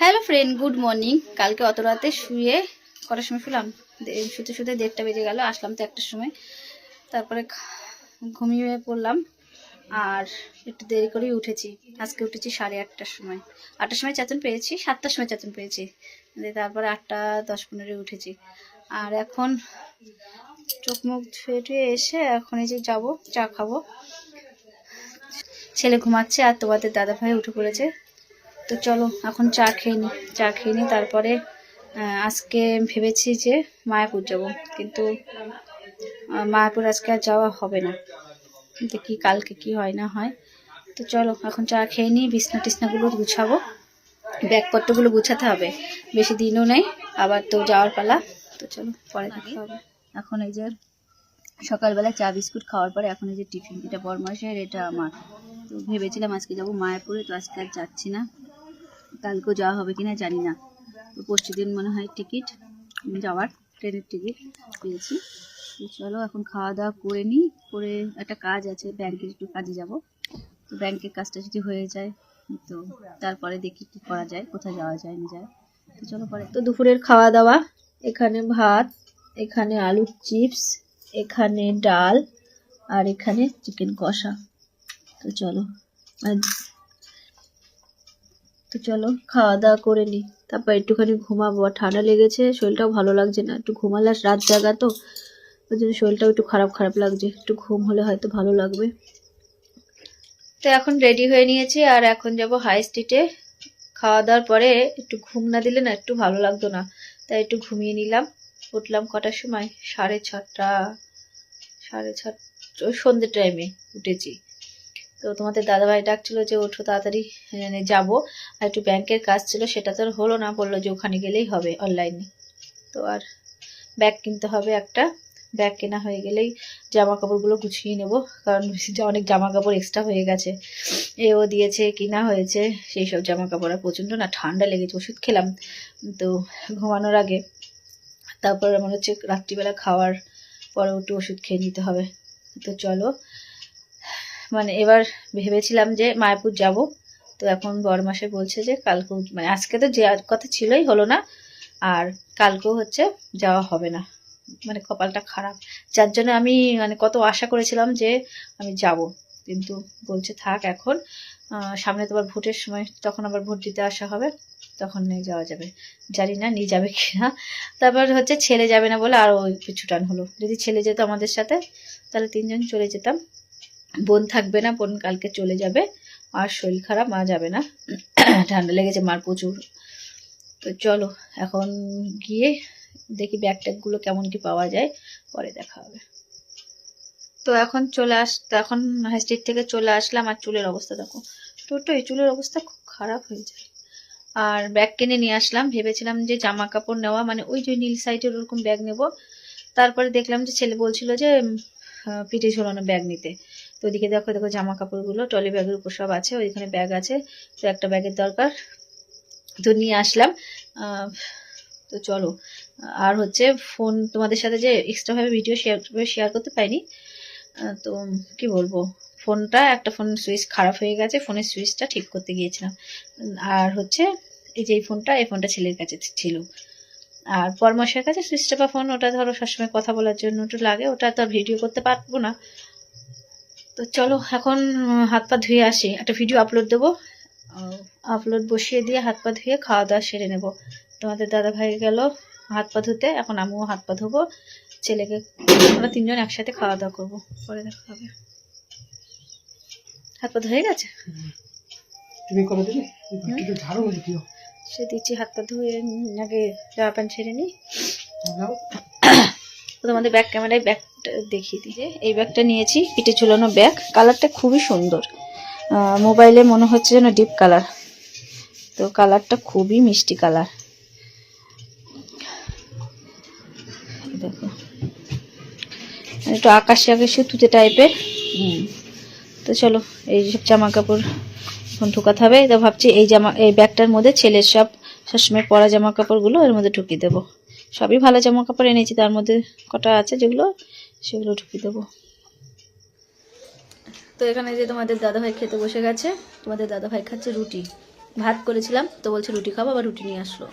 Hello friend, good morning. কালকে অত রাতে শুয়ে কটার সময় শুলাম? শুতে শুতে 1:30টা বেজে গেল। আসলাম তো 1টার সময়, তারপরে ঘুমিয়ে পড়লাম আর একটু দেরি করেই উঠেছি। আজকে উঠেছি 8:30টার সময়। 8টার সময় চেতন পেয়েছি, 7টার সময় চেতন পেয়েছি, তারপরে 8:10-15 উঠেছি। আর এখন চোখ মুখ ধুয়ে টুয়ে এসে এখন এই যে যাবো চা খাবো। ছেলে ঘুমাচ্ছে আর তোমাদের দাদাভাই উঠে পড়েছে। তো চলো এখন চা খেয়ে নিই তারপরে আজকে ভেবেছি যে মায়াপুর যাব, কিন্তু মায়াপুর আজকে আর যাওয়া হবে না। দেখি কালকে কি হয় না হয়। তো চলো এখন চা খেয়ে নিই, বিছনা টিছনাগুলো গুছাবো, ব্যাগপত্রগুলো গুছাতে হবে, বেশি দিনও নেই, আবার তো যাওয়ার পালা। তো চলো পরে দেখা হবে। এখন এই যে সকালবেলা চা বিস্কুট খাওয়ার পরে এখন এই যে টিফিন, এটা বরমাসের, এটা আমার। তো ভেবেছিলাম আজকে যাবো মায়াপুরে, তো আজকে আর যাচ্ছি না, কালকেও যাওয়া হবে কিনা জানি না। তো পরশুদিন মনে হয় টিকিট যাওয়ার, ট্রেনের টিকিট পেয়েছি। তো চলো এখন খাওয়া দাওয়া করে নিই, করে একটা কাজ আছে, ব্যাংকের একটু কাজে যাব। তো ব্যাংকের কাজটা যদি হয়ে যায় তো তারপরে দেখি কি করা যায়, কোথায় যাওয়া যায় না যায়। তো চলো পরে। তো দুপুরের খাওয়া দাওয়া, এখানে ভাত, এখানে আলুর চিপস, এখানে ডাল, আর এখানে চিকেন কষা। তো চলো তো চলো খাওয়া দাওয়া করে নিই, তারপর একটুখানি ঘুমাবো। আর ঠান্ডা লেগেছে, শরীরটাও ভালো লাগছে না, একটু ঘুমালে রাত জাগা তো ওই জন্য শরীরটাও একটু খারাপ খারাপ লাগছে, একটু ঘুম হলে হয়তো ভালো লাগবে। তো এখন রেডি হয়ে নিয়েছি আর এখন যাব হাই স্ট্রিটে। খাওয়া দাওয়ার পরে একটু ঘুম না দিলে না একটু ভালো লাগতো না, তাই একটু ঘুমিয়ে নিলাম। উঠলাম কটার সময়? 6:30, 6:30 সন্ধ্যে টাইমে উঠেছি। তো তোমাদের দাদাভাই ডাকছিল যে ওঠো তাড়াতাড়ি যাব, আর একটু ব্যাংকের কাজ ছিল, সেটা তো আর হলো না, বললো যে ওখানে গেলেই হবে অনলাইনে। তো আর ব্যাগ কিনতে হবে একটা, ব্যাগ কেনা হয়ে গেলেই জামা কাপড়গুলো গুছিয়ে নেব, কারণ অনেক জামা কাপড় এক্সট্রা হয়ে গেছে, এও দিয়েছে, কিনা হয়েছে, সেই সব জামা কাপড়। আর প্রচণ্ড না ঠান্ডা লেগেছে, ওষুধ খেলাম তো ঘুমানোর আগে, তারপর মনে হচ্ছে রাত্রিবেলা খাওয়ার পরে একটু ওষুধ খেয়ে নিতে হবে। তো চলো, মানে এবার ভেবেছিলাম যে মায়াপুর যাব, তো এখন বরমাসে বলছে যে কালকেও, মানে আজকে তো যাওয়ার কথা ছিলই, হলো না, আর কালকেও হচ্ছে যাওয়া হবে না। মানে কপালটা খারাপ, যার জন্য আমি মানে কত আশা করেছিলাম যে আমি যাব, কিন্তু বলছে থাক এখন, সামনে তো আবার ভোটের সময়, তখন আবার ভোট দিতে আসা হবে, তখন নিয়ে যাওয়া যাবে। জানি না নিয়ে যাবে কিনা। তারপর হচ্ছে ছেলে যাবে না বলে আরও পিছু টান হলো, যদি ছেলে যেত আমাদের সাথে তাহলে 3জন চলে যেতাম। বোন থাকবে না, বোন কালকে চলে যাবে, আর শরীর খারাপ, মা যাবে না, ঠান্ডা লেগেছে মার প্রচুর। তো চলো এখন গিয়ে দেখি ব্যাগ ট্যাগগুলো কেমন কি পাওয়া যায়, পরে দেখা হবে। তো এখন এখন হাই স্ট্রিট থেকে চলে আসলাম, আর চুলের অবস্থা দেখো, টোটোই চুলের অবস্থা খুব খারাপ হয়ে যায়। আর ব্যাগ কিনে নিয়ে আসলাম, ভেবেছিলাম যে জামা কাপড় নেওয়া, মানে ওই যে নীল সাইডের ওরকম ব্যাগ নেব, তারপরে দেখলাম যে ছেলে বলছিল যে পিঠে ঝোলানো ব্যাগ নিতে। তো ওইদিকে দেখো দেখো জামা কাপড়গুলো ট্রলি ব্যাগের উপর সব আছে, ওইখানে ব্যাগ আছে, তো একটা ব্যাগের দরকার, তো নিয়ে আসলাম। তো চলো, আর হচ্ছে ফোন তোমাদের সাথে যে এক্সট্রাভাবে ভিডিও শেয়ার করতে পারিনি, তো কি বলবো, একটা ফোন সুইচ খারাপ হয়ে গেছে, ফোনের সুইচটা ঠিক করতে গিয়েছিলাম। আর হচ্ছে এই যে এই ফোনটা ছেলের কাছে ছিল, আর পরমাসের কাছে সুইচ টেপা ফোন, ওটা ধরো সবসময় কথা বলার জন্য একটু লাগে, ওটা তো ভিডিও করতে পারবো না। তো চলো এখন হাত পা ধুয়ে আসি, একটা ভিডিও আপলোড দেবো, আপলোড বসিয়ে দিয়ে হাত পা ধুয়ে খাওয়া দাওয়া সেরে নেব। তোমাদের দাদা ভাই গেল হাত পা ধুতে, এখন আমিও হাত পা ধোবো, ছেলেকে, আমরা 3জন একসাথে খাওয়া দাওয়া করবো, পরে দেখা হবে। হাত পা ধুয়ে গেছে, সে দিচ্ছি, হাত পা ধুয়ে আগে জামা প্যান্ট ছেড়ে নিই। তোমাদের ব্যাক ক্যামেরায় ব্যাগটা দেখিয়ে দিই, এই ব্যাগটা নিয়েছি, পিঠে ঝুলানো ব্যাগ, কালারটা খুবই সুন্দর, মোবাইলে মনে হচ্ছে যেন ডিপ কালার, তো কালারটা খুবই মিষ্টি কালার, দেখো একটু আকাশি আকাশি তুতে টাইপের। তো চলো এই সব জামা কাপড় এখন ঢুকাতে হবে, তো ভাবছি এই ব্যাগটার মধ্যে ছেলের সবসময় পরা জামা কাপড়গুলো এর মধ্যে ঢুকিয়ে দেবো, সবই ভালো জামা কাপড় এনেছি, তার মধ্যে কটা আছে সেগুলো ঢুকিয়ে দেবো। তো এখানে যে তোমাদের দাদাভাই খেতে বসে গেছে, তোমাদের দাদাভাই খাচ্ছে রুটি, ভাত করেছিলাম, তো বলছে রুটি খাবো, আবার রুটি নিয়ে আসলো।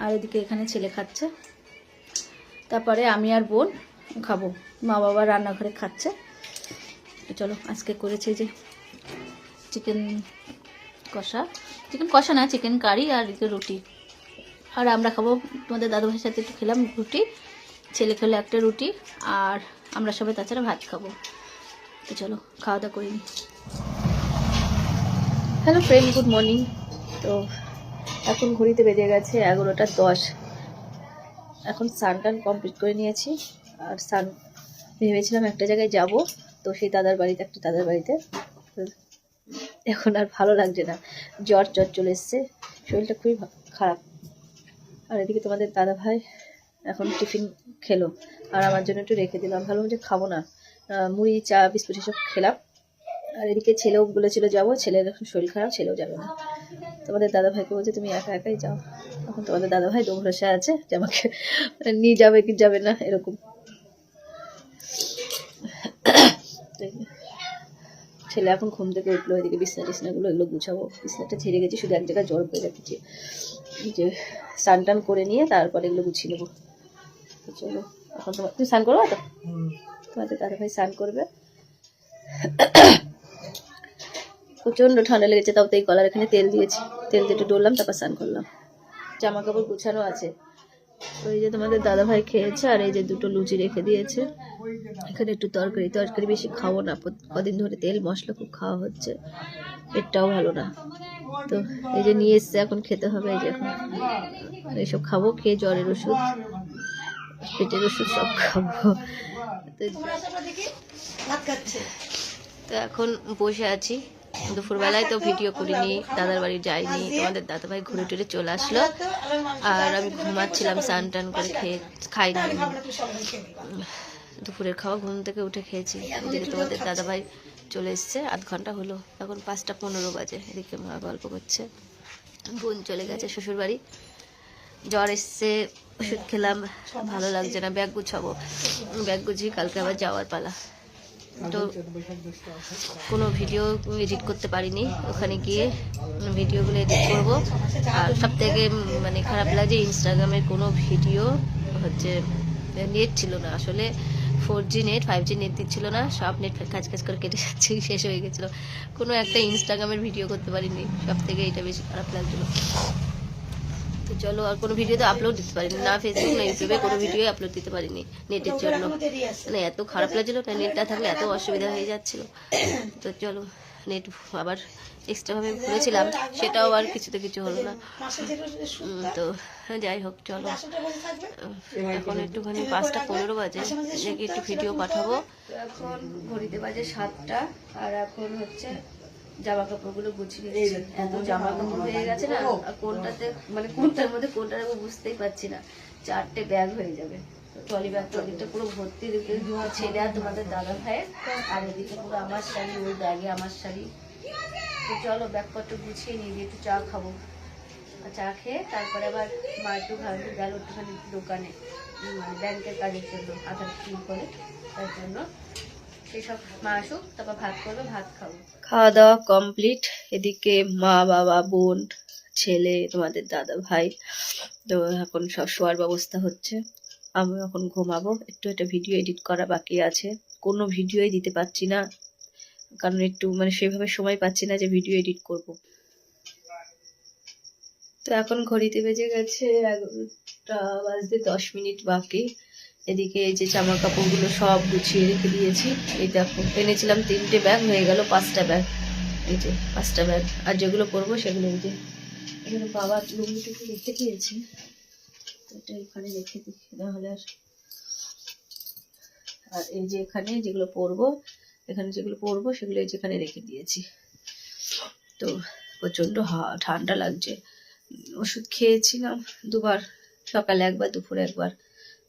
আর এদিকে এখানে ছেলে খাচ্ছে, তারপরে আমি আর বোন খাবো, মা বাবা রান্নাঘরে খাচ্ছে। তো চলো, আজকে করেছে যে চিকেন কষা না, চিকেন কারি আর এদিকে রুটি। আর আমরা খাবো, তোমাদের দাদুভাইয়ের সাথে একটু খেলাম রুটি, ছেলে খেলো একটা রুটি, আর আমরা সবাই তাছাড়া ভাত খাবো। তো চলো খাওয়া দাওয়া করিনি। Hello friend, good morning. তো এখন ঘড়িতে বেজে গেছে 11টা 10। এখন স্নান কমপ্লিট করে নিয়েছি। আর স্নান ভেবেছিলাম একটা জায়গায় যাব, তো সেই একটা দাদার বাড়িতে। তো এখন আর ভালো লাগছে না, জ্বর চলে এসছে, শরীরটা খুবই খারাপ। আর এদিকে তোমাদের দাদা ভাই এখন টিফিন খেলো, আর আমার জন্য একটু রেখে দিলাম, ভাবলাম যে খাবো না, মুড়ি চা বিস্কুট এসব খেলাম। আর এদিকে ছেলেও বলেছিল যাবো, ছেলের এখন শরীর খারাপ, ছেলেও যাবে না। তোমাদের দাদা ভাইকে বলছে তুমি একা একাই যাও। এখন তোমাদের দাদা ভাই দোভরসা আছে যে আমাকে নিয়ে যাবে কি যাবে না এরকম। ছেলে এখন ঘুম থেকে উঠলো, এদিকে বিছনাগুলো এগুলো গুছাবো। বিছনাটা ছেড়ে গেছি, শুধু এক জায়গায় জল পেয়ে রেখেছি, যে স্নান করে নিয়ে তারপরে এগুলো গুছিয়ে নেবো। চলো এখন তুমি স্নান করবো তো? তোমাদের দাদা ভাই স্নান করবে। প্রচণ্ড ঠান্ডা লেগেছে, তাও তো এই কলার এখানে তেল দিয়েছি, তেল দিয়ে ডললাম, তারপর স্নান করলাম। জামা কাপড় গুছানো আছে। ওই যে তোমাদের দাদা ভাই খেয়েছে, আর এই যে দুটো লুচি রেখে দিয়েছে। এখানে একটু তরকারি বেশি খাবো না, কদিন ধরে তেল মশলা খুব খাওয়া হচ্ছে, পেটটাও ভালো না। তো এই যে নিয়ে এসছে, এখন খেতে হবে। এই যে এখন এইসব খাবো, খেয়ে জ্বরের ওষুধ, পেটের ওষুধ সব খাবো। তো এখন বসে আছি, দুপুরবেলায় তো ভিডিও করিনি, দাদার বাড়ি যাইনি, তোমাদের দাদাভাই ঘুরে টুরে চলে আসলো, আর আমি ঘুমাচ্ছিলাম, স্নান টান করে খাইনি দুপুরের খাওয়া, ঘুম থেকে উঠে খেয়েছি। এদিকে তোমাদের দাদাভাই চলে এসছে, আধ ঘন্টা হলো, এখন 5টা 15 বাজে। এদিকে মা গল্প করছে, বোন চলে গেছে শ্বশুরবাড়ি, জ্বর এসছে, ওষুধ খেলাম, ভালো লাগছে না, ব্যাগ গুছাবো, ব্যাগ গুছিয়ে কালকে আবার যাওয়ার পালা। তো কোনো ভিডিও এডিট করতে পারিনি, ওখানে গিয়ে ভিডিওগুলো এডিট করব। আর সব থেকে মানে খারাপ লাগে, ইনস্টাগ্রামের কোনো ভিডিও হচ্ছে নেট ছিল না, আসলে 4G নেট 5G নেট দিচ্ছিল না, সব নেট কাজ করে কেটে যাচ্ছে, শেষ হয়ে গেছিলো, কোনো একটা ইনস্টাগ্রামের ভিডিও করতে পারিনি, সব থেকে এটা বেশি খারাপ লাগছিলো। তো চলো, আর কোনো ভিডিও তো আপলোড দিতে পারিনি, না ফেসবুক না ইউটিউবে কোনো ভিডিও আপলোড দিতে পারিনি নেটের জন্য, মানে এত খারাপ লাগছিলো না, নেটটা থাকলে এত অসুবিধা হয়ে যাচ্ছিলো। তো চলো, নেট আবার এক্সট্রাভাবে খুলেছিলাম, সেটাও আর কিছু হলো না। তো যাই হোক, চলো এখন একটুখানি 5টা 15 বাজে, দেখি একটু ভিডিও পাঠাবো। এখন ঘড়িতে বাজে 7টা, আর এখন হচ্ছে জামা কাপড়গুলো গুছিয়ে নিচ্ছি। এত জামা কাপড় হয়ে গেছে না, কোনটাতে মানে কোনটার মধ্যে কোনটা আমি বুঝতেই পারছি না, 4টে ব্যাগ হয়ে যাবে, ট্রলি ব্যাগ ট্রলিটা পুরো ভর্তি, দিকে ছেলে আর তোমাদের দাদা ভাইয়ের, আর এদিকে পুরো আমার শাড়ি, ওই ব্যাগে আমার শাড়ি। তো চলো ব্যাগপত্র গুছিয়ে নিয়ে একটু চা খাবো, আর চা খেয়ে তারপরে আবার মা একটু গেল একটুখানি দোকানে, মানে ব্যাংকের কাজের জন্য, আধার ঠিক করে, তার জন্য সেসব মা আসুক, তারপর ভাত করবে, ভাত খাবো। খাওয়া দাওয়া কমপ্লিট, এদিকে মা বাবা বোন ছেলে তোমাদের দাদা ভাই, তো এখন সব শোয়ার ব্যবস্থা হচ্ছে, আমি এখন ঘুমাবো। একটু একটা ভিডিও এডিট করা বাকি আছে, কোনো ভিডিওই দিতে পারছি না, কারণ একটু মানে সেভাবে সময় পাচ্ছি না যে ভিডিও এডিট করব। তো এখন ঘড়িতে বেজে গেছে 11:10 বাকি। এদিকে এই যে জামা কাপড়গুলো সব গুছিয়ে রেখে দিয়েছি। এই দেখো, এনেছিলাম 3টে ব্যাগ, হয়ে গেল 5টা ব্যাগ, এই যে 5টা ব্যাগ। আর যেগুলো পরবো সেগুলো এই যে এখানে বাবার লুঙ্গিটুকু রেখে দিয়েছি, এটা এখানে রেখে দিই, নাহলে আর এই যে এখানে যেগুলো পরবো, সেগুলো এই যেখানে রেখে দিয়েছি। তো প্রচন্ড ঠান্ডা লাগছে, ওষুধ খেয়েছিলাম 2বার, সকালে 1বার দুপুরে 1বার,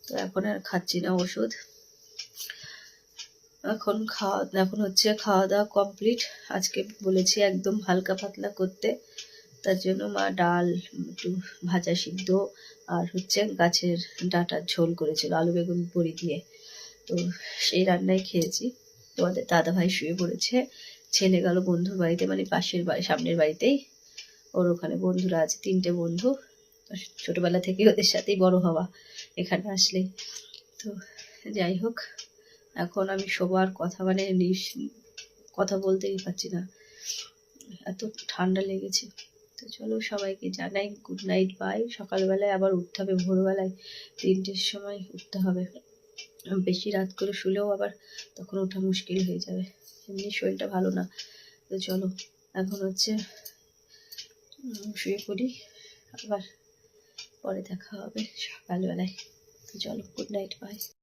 তো এখন আর খাচ্ছি না ওষুধ। এখন হচ্ছে খাওয়া দাওয়া কমপ্লিট। আজকে বলেছি একদম হালকা পাতলা করতে, তার জন্য মা ডাল, একটু ভাজা সিদ্ধ, আর হচ্ছে গাছের ডাঁটার ঝোল করেছিল আলু বেগুন বড়ি দিয়ে, তো সেই রান্নাই খেয়েছি। তোমাদের দাদা ভাই শুয়ে পড়েছে, ছেলে গেল বন্ধুর বাড়িতে, মানে পাশের বাড়ি সামনের বাড়িতেই। ওর ওখানে বন্ধুরা আছে, 3টে বন্ধু। ছোটবেলা থেকে ওদের সাথেই বড় হওয়া এখানে আসলেই। তো যাই হোক, এখন আমি সবার কথা মানে কথা বলতেই পারছি না, এত ঠান্ডা লেগেছে। তো চলো সবাইকে জানাই গুড নাইট, বাই। সকালবেলায় আবার উঠতে হবে, ভোরবেলায় 3টের সময় উঠতে হবে। বেশি রাত করে শুলেও আবার তখন ওঠা মুশকিল হয়ে যাবে, এমনি শরীরটা ভালো না। তো চলো এখন হচ্ছে শুয়ে পড়ি, আবার পরে দেখা হবে সকালবেলায়। তো চলো গুড নাইট, বাই।